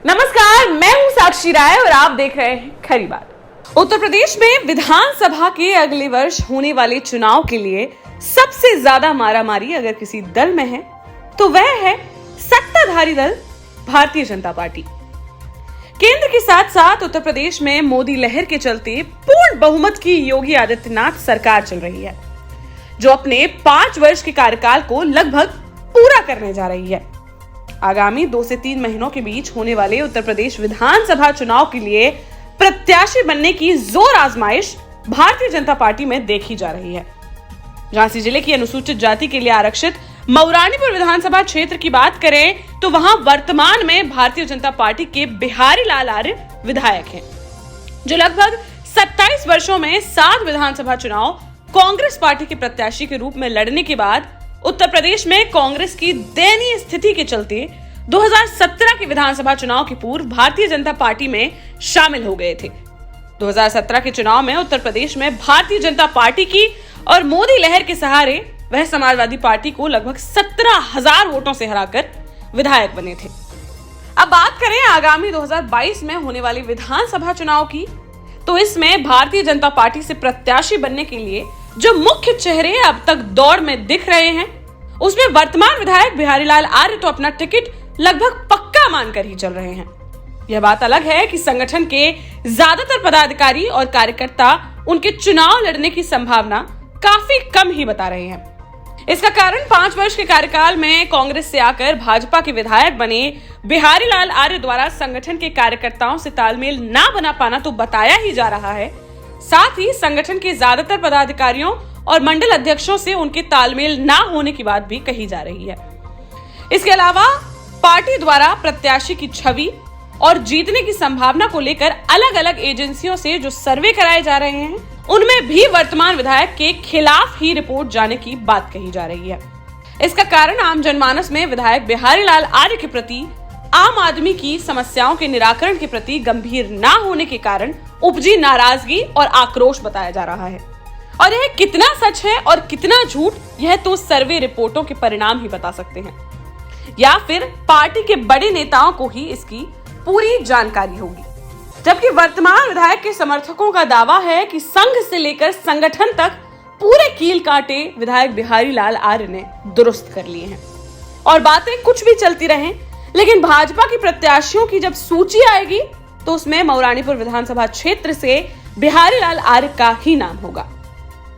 नमस्कार, मैं हूं साक्षी राय और आप देख रहे हैं खरी बात। उत्तर प्रदेश में विधानसभा के अगले वर्ष होने वाले चुनाव के लिए सबसे ज्यादा मारामारी अगर किसी दल में है तो वह है सत्ताधारी दल भारतीय जनता पार्टी। केंद्र के साथ साथ उत्तर प्रदेश में मोदी लहर के चलते पूर्ण बहुमत की योगी आदित्यनाथ सरकार चल रही है, जो अपने 5 वर्ष के कार्यकाल को लगभग पूरा करने जा रही है। आगामी 2 से 3 महीनों के बीच होने वाले उत्तर प्रदेश विधानसभा चुनाव के लिए प्रत्याशी बनने की जोर आजमाइश भारतीय जनता पार्टी में देखी जा रही है। झांसी जिले की अनुसूचित जाति के लिए आरक्षित मऊरानीपुर विधानसभा क्षेत्र की बात करें तो वहां वर्तमान में भारतीय जनता पार्टी के बिहारी लाल आर्य विधायक हैं, जो लगभग 27 वर्षों में 7 विधानसभा चुनाव कांग्रेस पार्टी के प्रत्याशी के रूप में लड़ने के बाद उत्तर प्रदेश में कांग्रेस की दयनीय स्थिति के चलते 2017 के विधानसभा चुनाव के पूर्व भारतीय जनता पार्टी में शामिल हो गए थे। 2017 के चुनाव में उत्तर प्रदेश में भारतीय जनता पार्टी की और मोदी लहर के सहारे वह समाजवादी पार्टी को लगभग 17,000 वोटों से हराकर विधायक बने थे। अब बात करें आगामी 2022 में होने वाले विधानसभा चुनाव की, तो इसमें भारतीय जनता पार्टी से प्रत्याशी बनने के लिए जो मुख्य चेहरे अब तक दौड़ में दिख रहे हैं, उसमें वर्तमान विधायक बिहारी लाल आर्य तो अपना टिकट लगभग पक्का मानकर ही चल रहे हैं। यह बात अलग है कि संगठन के ज्यादातर पदाधिकारी और कार्यकर्ता उनके चुनाव लड़ने की संभावना काफी कम ही बता रहे हैं। इसका कारण 5 वर्ष के कार्यकाल में कांग्रेस से आकर भाजपा के विधायक बने बिहारी लाल आर्य द्वारा संगठन के कार्यकर्ताओं से तालमेल ना बना पाना तो बताया ही जा रहा है, साथ ही संगठन के ज्यादातर पदाधिकारियों और मंडल अध्यक्षों से उनके तालमेल ना होने की बात भी कही जा रही है। इसके अलावा पार्टी द्वारा प्रत्याशी की छवि और जीतने की संभावना को लेकर अलग अलग एजेंसियों से जो सर्वे कराए जा रहे हैं, उनमें भी वर्तमान विधायक के खिलाफ ही रिपोर्ट जाने की बात कही जा रही है। इसका कारण आम जनमानस में विधायक बिहारी लाल आर्य के प्रति, आम आदमी की समस्याओं के निराकरण के प्रति गंभीर ना होने के कारण उपजी नाराजगी और आक्रोश बताया जा रहा है। और यह कितना सच है और कितना झूठ, यह तो सर्वे रिपोर्टों के परिणाम ही बता सकते हैं, या फिर पार्टी के बड़े नेताओं को ही इसकी पूरी जानकारी होगी। जबकि वर्तमान विधायक के समर्थकों का दावा है कि संघ से लेकर संगठन तक पूरे कील कांटे विधायक बिहारी लाल आर्य ने दुरुस्त कर लिए हैं। और बातें कुछ भी चलती रहें, लेकिन भाजपा की प्रत्याशियों की जब सूची आएगी तो उसमें मऊरानीपुर विधानसभा क्षेत्र से बिहारी लाल आर्य का ही नाम होगा।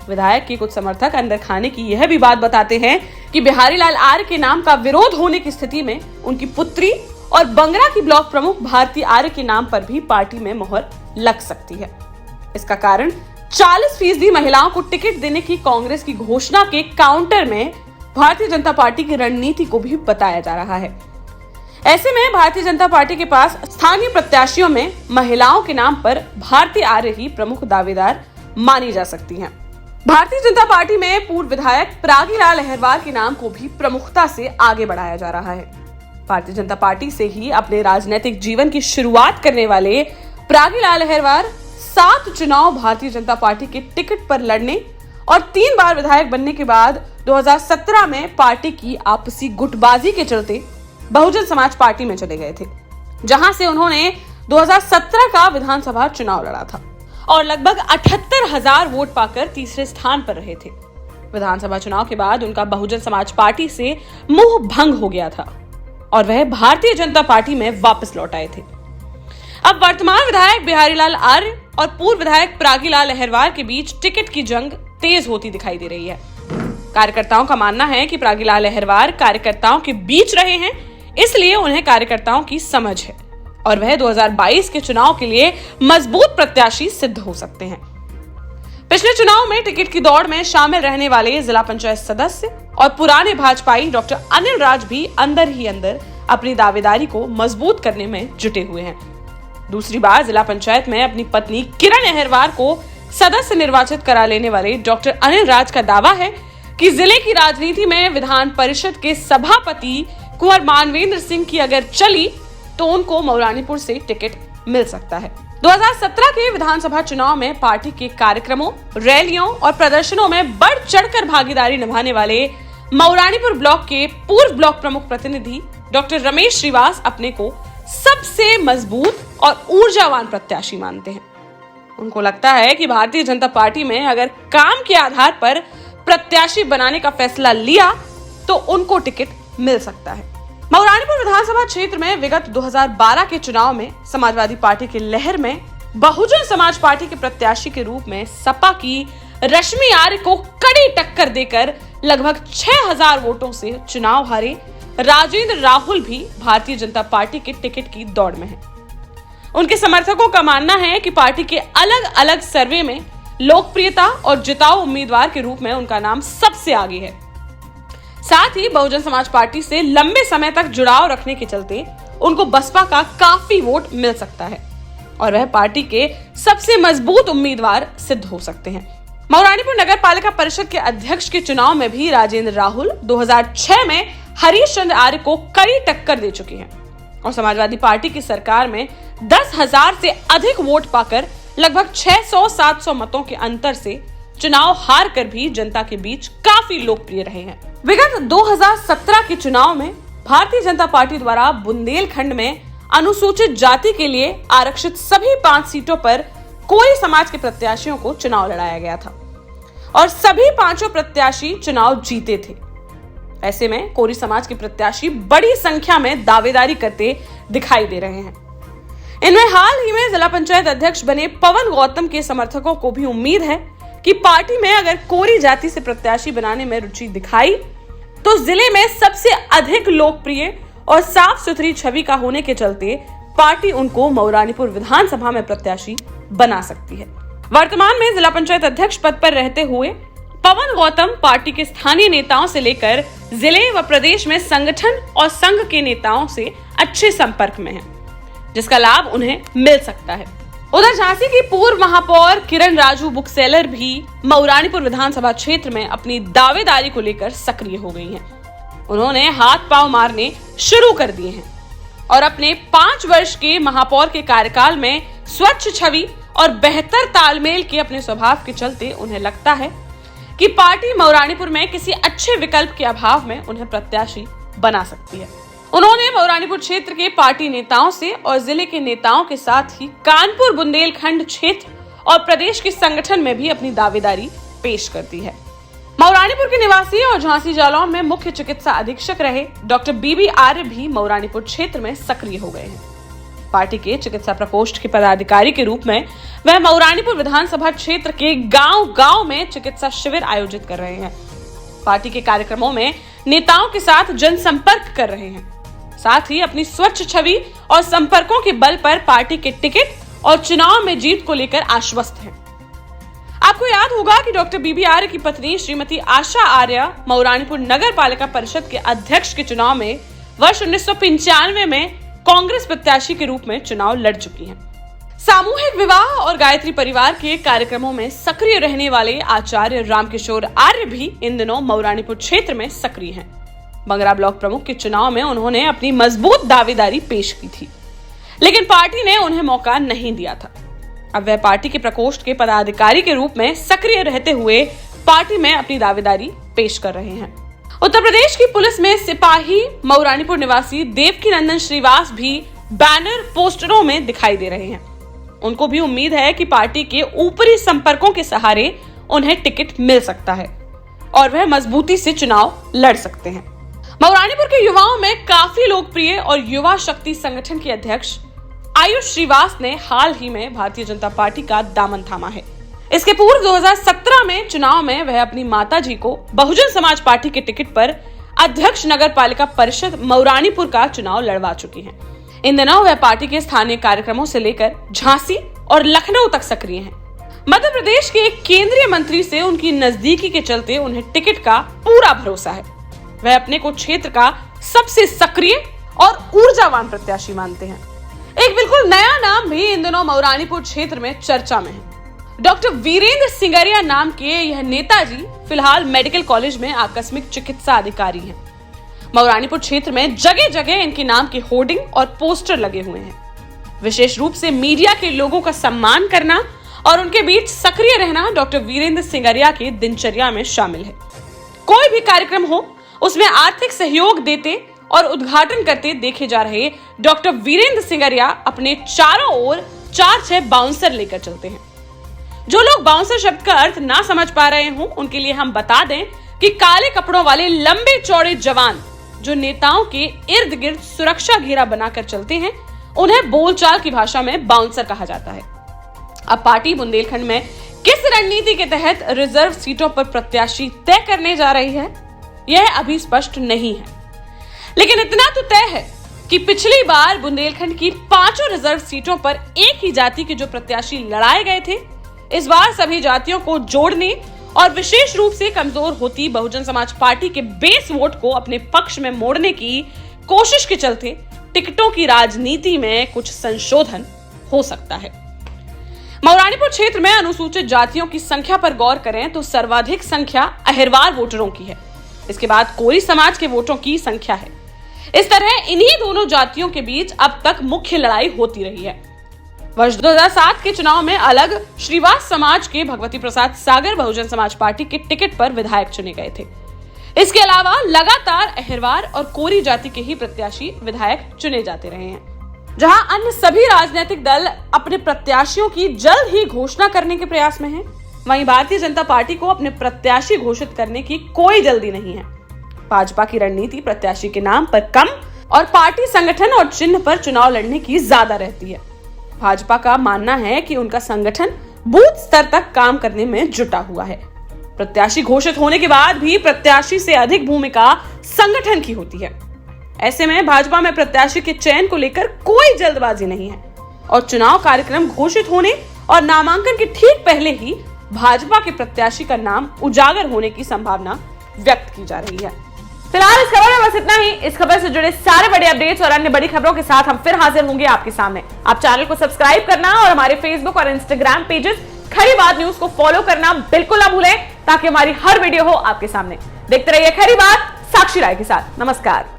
विधायक के कुछ समर्थक अंदर खाने की यह भी बात बताते हैं कि बिहारी लाल आर्य के नाम का विरोध होने की स्थिति में उनकी पुत्री और बंगरा की ब्लॉक प्रमुख भारती आर्य के नाम पर भी पार्टी में मोहर लग सकती है। इसका कारण 40% महिलाओं को टिकट देने की कांग्रेस की घोषणा के काउंटर में भारतीय जनता पार्टी की रणनीति को भी बताया जा रहा है। ऐसे में भारतीय जनता पार्टी के पास स्थानीय प्रत्याशियों में महिलाओं के नाम पर भारती आर्य ही प्रमुख दावेदार मानी जा सकती हैं। भारतीय जनता पार्टी में पूर्व विधायक प्रागीलाल अहिरवार के नाम को भी प्रमुखता से आगे बढ़ाया जा रहा है। भारतीय जनता पार्टी से ही अपने राजनीतिक जीवन की शुरुआत करने वाले प्रागीलाल अहिरवार 7 चुनाव भारतीय जनता पार्टी के टिकट पर लड़ने और 3 बार विधायक बनने के बाद 2017 में पार्टी की आपसी गुटबाजी के चलते बहुजन समाज पार्टी में चले गए थे, जहां से उन्होंने 2017 का विधानसभा चुनाव लड़ा था और लगभग 78,000 वोट पाकर तीसरे स्थान पर रहे थे। विधानसभा चुनाव के बाद उनका बहुजन समाज पार्टी से मुंह भंग हो गया था और वह भारतीय जनता पार्टी में वापस लौट आए थे। अब वर्तमान विधायक बिहारी लाल आर्य और पूर्व विधायक प्रागीलाल अहिरवार के बीच टिकट की जंग तेज होती दिखाई दे रही है। कार्यकर्ताओं का मानना है कि प्रागीलाल अहिरवार कार्यकर्ताओं के बीच रहे हैं, इसलिए उन्हें कार्यकर्ताओं की समझ है और वह 2022 के चुनाव के लिए मजबूत प्रत्याशी सिद्ध हो सकते हैं। पिछले चुनाव में टिकट की दौड़ में शामिल रहने वाले जिला पंचायत सदस्य और पुराने भाजपाई डॉक्टर अनिल राज भी अंदर ही अंदर अपनी दावेदारी को मजबूत करने में जुटे हुए हैं। दूसरी बार जिला पंचायत में अपनी पत्नी किरण अहिरवार को सदस्य निर्वाचित करा लेने वाले डॉक्टर अनिल राज का दावा है कि जिले की राजनीति में विधान परिषद के सभापति कुंवर मानवेंद्र सिंह की अगर चली तो उनको मऊरानीपुर से टिकट मिल सकता है। 2017 के विधानसभा चुनाव में पार्टी के कार्यक्रमों, रैलियों और प्रदर्शनों में बढ़ चढ़कर भागीदारी निभाने वाले मऊरानीपुर ब्लॉक के पूर्व ब्लॉक प्रमुख प्रतिनिधि डॉक्टर रमेश श्रीवास अपने को सबसे मजबूत और ऊर्जावान प्रत्याशी मानते हैं। उनको लगता है कि भारतीय जनता पार्टी में अगर काम के आधार पर प्रत्याशी बनाने का फैसला लिया तो उनको टिकट मिल सकता है। मऊरानीपुर विधानसभा क्षेत्र में विगत 2012 के चुनाव में समाजवादी पार्टी की लहर में बहुजन समाज पार्टी के प्रत्याशी के रूप में सपा की रश्मि आर्य को कड़ी टक्कर देकर लगभग 6000 वोटों से चुनाव हारे राजेंद्र राहुल भी भारतीय जनता पार्टी के टिकट की दौड़ में हैं। उनके समर्थकों का मानना है कि पार्टी के अलग अलग सर्वे में लोकप्रियता और जिताऊ उम्मीदवार के रूप में उनका नाम सबसे आगे है। साथ ही बहुजन समाज पार्टी से लंबे समय तक जुड़ाव रखने के चलते उनको बसपा का काफी वोट मिल सकता है और वह पार्टी के सबसे मजबूत उम्मीदवार सिद्ध हो सकते हैं। मऊरानीपुर नगर पालिका परिषद के अध्यक्ष के चुनाव में भी राजेंद्र राहुल 2006 में हरीश चंद्र आर्य को कड़ी टक्कर दे चुके हैं और समाजवादी पार्टी की सरकार में 10,000 से अधिक वोट पाकर लगभग 600-700 मतों के अंतर से चुनाव हार कर भी जनता के बीच काफी लोकप्रिय रहे हैं। विगत 2017 के चुनाव में भारतीय जनता पार्टी द्वारा बुंदेलखंड में अनुसूचित जाति के लिए आरक्षित सभी 5 सीटों पर कोरी समाज के प्रत्याशियों को चुनाव लड़ाया गया था और सभी 5 प्रत्याशी चुनाव जीते थे। ऐसे में कोरी समाज के प्रत्याशी बड़ी संख्या में दावेदारी करते दिखाई दे रहे हैं। इनमें हाल ही में जिला पंचायत अध्यक्ष बने पवन गौतम के समर्थकों को भी उम्मीद है कि पार्टी में अगर कोरी जाति से प्रत्याशी बनाने में रुचि दिखाई तो जिले में सबसे अधिक लोकप्रिय और साफ सुथरी छवि का होने के चलते पार्टी उनको मऊरानीपुर विधानसभा में प्रत्याशी बना सकती है। वर्तमान में जिला पंचायत अध्यक्ष पद पर रहते हुए पवन गौतम पार्टी के स्थानीय नेताओं से लेकर जिले व प्रदेश में संगठन और संघ के नेताओं से अच्छे संपर्क में हैं, जिसका लाभ उन्हें मिल सकता है। उधर झांसी की पूर्व महापौर किरण राजू बुकसेलर भी मऊरानीपुर विधानसभा क्षेत्र में अपनी दावेदारी को लेकर सक्रिय हो गई हैं। उन्होंने हाथ पांव मारने शुरू कर दिए हैं और अपने 5 वर्ष के महापौर के कार्यकाल में स्वच्छ छवि और बेहतर तालमेल के अपने स्वभाव के चलते उन्हें लगता है कि पार्टी मऊरानीपुर में किसी अच्छे विकल्प के अभाव में उन्हें प्रत्याशी बना सकती है। उन्होंने मऊरानीपुर क्षेत्र के पार्टी नेताओं से और जिले के नेताओं के साथ ही कानपुर बुंदेलखंड क्षेत्र और प्रदेश के संगठन में भी अपनी दावेदारी पेश कर दी है। मऊरानीपुर के निवासी और झांसी जालौन में मुख्य चिकित्सा अधीक्षक रहे डॉक्टर बीबी आर्य भी मऊरानीपुर क्षेत्र में सक्रिय हो गए हैं। पार्टी के चिकित्सा प्रकोष्ठ के पदाधिकारी के रूप में वह मऊरानीपुर विधानसभा क्षेत्र के गांव-गांव में चिकित्सा शिविर आयोजित कर रहे हैं। पार्टी के कार्यक्रमों में नेताओं के साथ जनसंपर्क कर रहे हैं। साथ ही अपनी स्वच्छ छवि और संपर्कों के बल पर पार्टी के टिकट और चुनाव में जीत को लेकर आश्वस्त हैं। आपको याद होगा कि डॉक्टर बीबी आर्य की पत्नी श्रीमती आशा आर्य मऊरानीपुर नगर पालिका परिषद के अध्यक्ष के चुनाव में वर्ष 1995 में कांग्रेस प्रत्याशी के रूप में चुनाव लड़ चुकी हैं। सामूहिक विवाह और गायत्री परिवार के कार्यक्रमों में सक्रिय रहने वाले आचार्य रामकिशोर आर्य भी इन दिनों मऊरानीपुर क्षेत्र में सक्रिय हैं। बंगरा ब्लॉक प्रमुख के चुनाव में उन्होंने अपनी मजबूत दावेदारी पेश की थी, लेकिन पार्टी ने उन्हें मौका नहीं दिया था। अब वह पार्टी के प्रकोष्ठ के पदाधिकारी के रूप में सक्रिय रहते हुए पार्टी में अपनी दावेदारी पेश कर रहे हैं। उत्तर प्रदेश की पुलिस में सिपाही मऊरानीपुर निवासी देवकी नंदन श्रीवास भी बैनर पोस्टरों में दिखाई दे रहे हैं। उनको भी उम्मीद है कि पार्टी के ऊपरी संपर्कों के सहारे उन्हें टिकट मिल सकता है और वह मजबूती से चुनाव लड़ सकते हैं। मऊरानीपुर के युवाओं में काफी लोकप्रिय और युवा शक्ति संगठन के अध्यक्ष आयुष श्रीवास ने हाल ही में भारतीय जनता पार्टी का दामन थामा है। इसके पूर्व 2017 में चुनाव में वह अपनी माताजी को बहुजन समाज पार्टी के टिकट पर अध्यक्ष नगर पालिका परिषद मऊरानीपुर का चुनाव लड़वा चुकी हैं। इन दिनों वह पार्टी के स्थानीय कार्यक्रमों से लेकर झांसी और लखनऊ तक सक्रिय हैं। मध्य प्रदेश के एक केंद्रीय मंत्री से उनकी नजदीकी के चलते उन्हें टिकट का पूरा भरोसा है। वह अपने को क्षेत्र का सबसे सक्रिय और ऊर्जावान प्रत्याशी मानते हैं। एक बिल्कुल नया नाम भी इन दिनों मऊरानीपुर क्षेत्र में चर्चा में है। डॉक्टर वीरेंद्र सिंगरिया नाम के यह नेताजी फिलहाल मेडिकल कॉलेज में आकस्मिक चिकित्सा अधिकारी हैं। मऊरानीपुर क्षेत्र में जगह जगह इनके नाम के होर्डिंग और पोस्टर लगे हुए हैं। विशेष रूप से मीडिया के लोगों का सम्मान करना और उनके बीच सक्रिय रहना डॉक्टर वीरेंद्र सिंगरिया के दिनचर्या में शामिल है। कोई भी कार्यक्रम हो उसमें आर्थिक सहयोग देते और उद्घाटन करते देखे जा रहे डॉक्टर वीरेंद्र सिंगरिया अपने चारों ओर 4-6 बाउंसर लेकर चलते हैं। जो लोग बाउंसर शब्द का अर्थ ना समझ पा रहे हों, उनके लिए हम बता दें कि काले कपड़ों वाले लंबे चौड़े जवान जो नेताओं के इर्द गिर्द सुरक्षा घेरा बनाकर चलते हैं, उन्हें बोलचाल की भाषा में बाउंसर कहा जाता है। अब पार्टी बुंदेलखंड में किस रणनीति के तहत रिजर्व सीटों पर प्रत्याशी तय करने जा रही है, यह अभी स्पष्ट नहीं है, लेकिन इतना तो तय है कि पिछली बार बुंदेलखंड की 5 रिजर्व सीटों पर एक ही जाति के जो प्रत्याशी लड़ाए गए थे, इस बार सभी जातियों को जोड़ने और विशेष रूप से कमजोर होती बहुजन समाज पार्टी के बेस वोट को अपने पक्ष में मोड़ने की कोशिश के चलते टिकटों की राजनीति में कुछ संशोधन हो सकता है। मऊरानीपुर क्षेत्र में अनुसूचित जातियों की संख्या पर गौर करें तो सर्वाधिक संख्या अहिरवार वोटरों की है। इसके बाद कोरी समाज के वोटों की संख्या है। इस तरह इन्हीं दोनों जातियों के बीच अब तक मुख्य लड़ाई होती रही है। वर्ष 2007 के चुनाव में अलग श्रीवास समाज के भगवती प्रसाद सागर बहुजन समाज पार्टी के टिकट पर विधायक चुने गए थे। इसके अलावा लगातार अहिरवार और कोरी जाति के ही प्रत्याशी विधायक चुने जाते रहे हैं। जहां अन्य सभी राजनीतिक दल अपने प्रत्याशियों की जल्द ही घोषणा करने के प्रयास में हैं, वहीं भारतीय जनता पार्टी को अपने प्रत्याशी घोषित करने की कोई जल्दी नहीं है। भाजपा की रणनीति प्रत्याशी के नाम पर कम और पार्टी संगठन और चिन्ह पर चुनाव लड़ने की ज्यादा रहती है। भाजपा का मानना है कि उनका संगठन बूथ स्तर तक काम करने में जुटा हुआ है। प्रत्याशी घोषित होने के बाद भी प्रत्याशी से अधिक भूमिका संगठन की होती है। ऐसे में भाजपा में प्रत्याशी के चयन को लेकर कोई जल्दबाजी नहीं है और चुनाव कार्यक्रम घोषित होने और नामांकन के ठीक पहले ही भाजपा के प्रत्याशी का नाम उजागर होने की संभावना व्यक्त की जा रही है। फिलहाल इस खबर में बस इतना ही। इस खबर से जुड़े सारे बड़े अपडेट्स और अन्य बड़ी खबरों के साथ हम फिर हाजिर होंगे आपके सामने। आप चैनल को सब्सक्राइब करना और हमारे फेसबुक और इंस्टाग्राम पेजेस खरी बात न्यूज को फॉलो करना बिल्कुल ना भूलें, ताकि हमारी हर वीडियो हो आपके सामने। देखते रहिए खरी बात साक्षी राय के साथ। नमस्कार।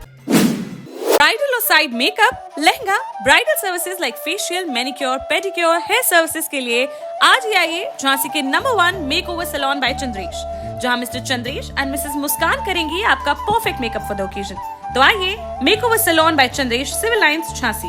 ब्राइडल और side makeup, lehenga, bridal services like facial, manicure, pedicure, hair services के लिए आज ही आइए झांसी के number 1 makeover salon by Chandresh, जहां Mr Chandresh and Mrs Muskan करेंगी आपका perfect makeup for the occasion. तो आइए, makeover salon by Chandresh, Civil Lines, Jhansi.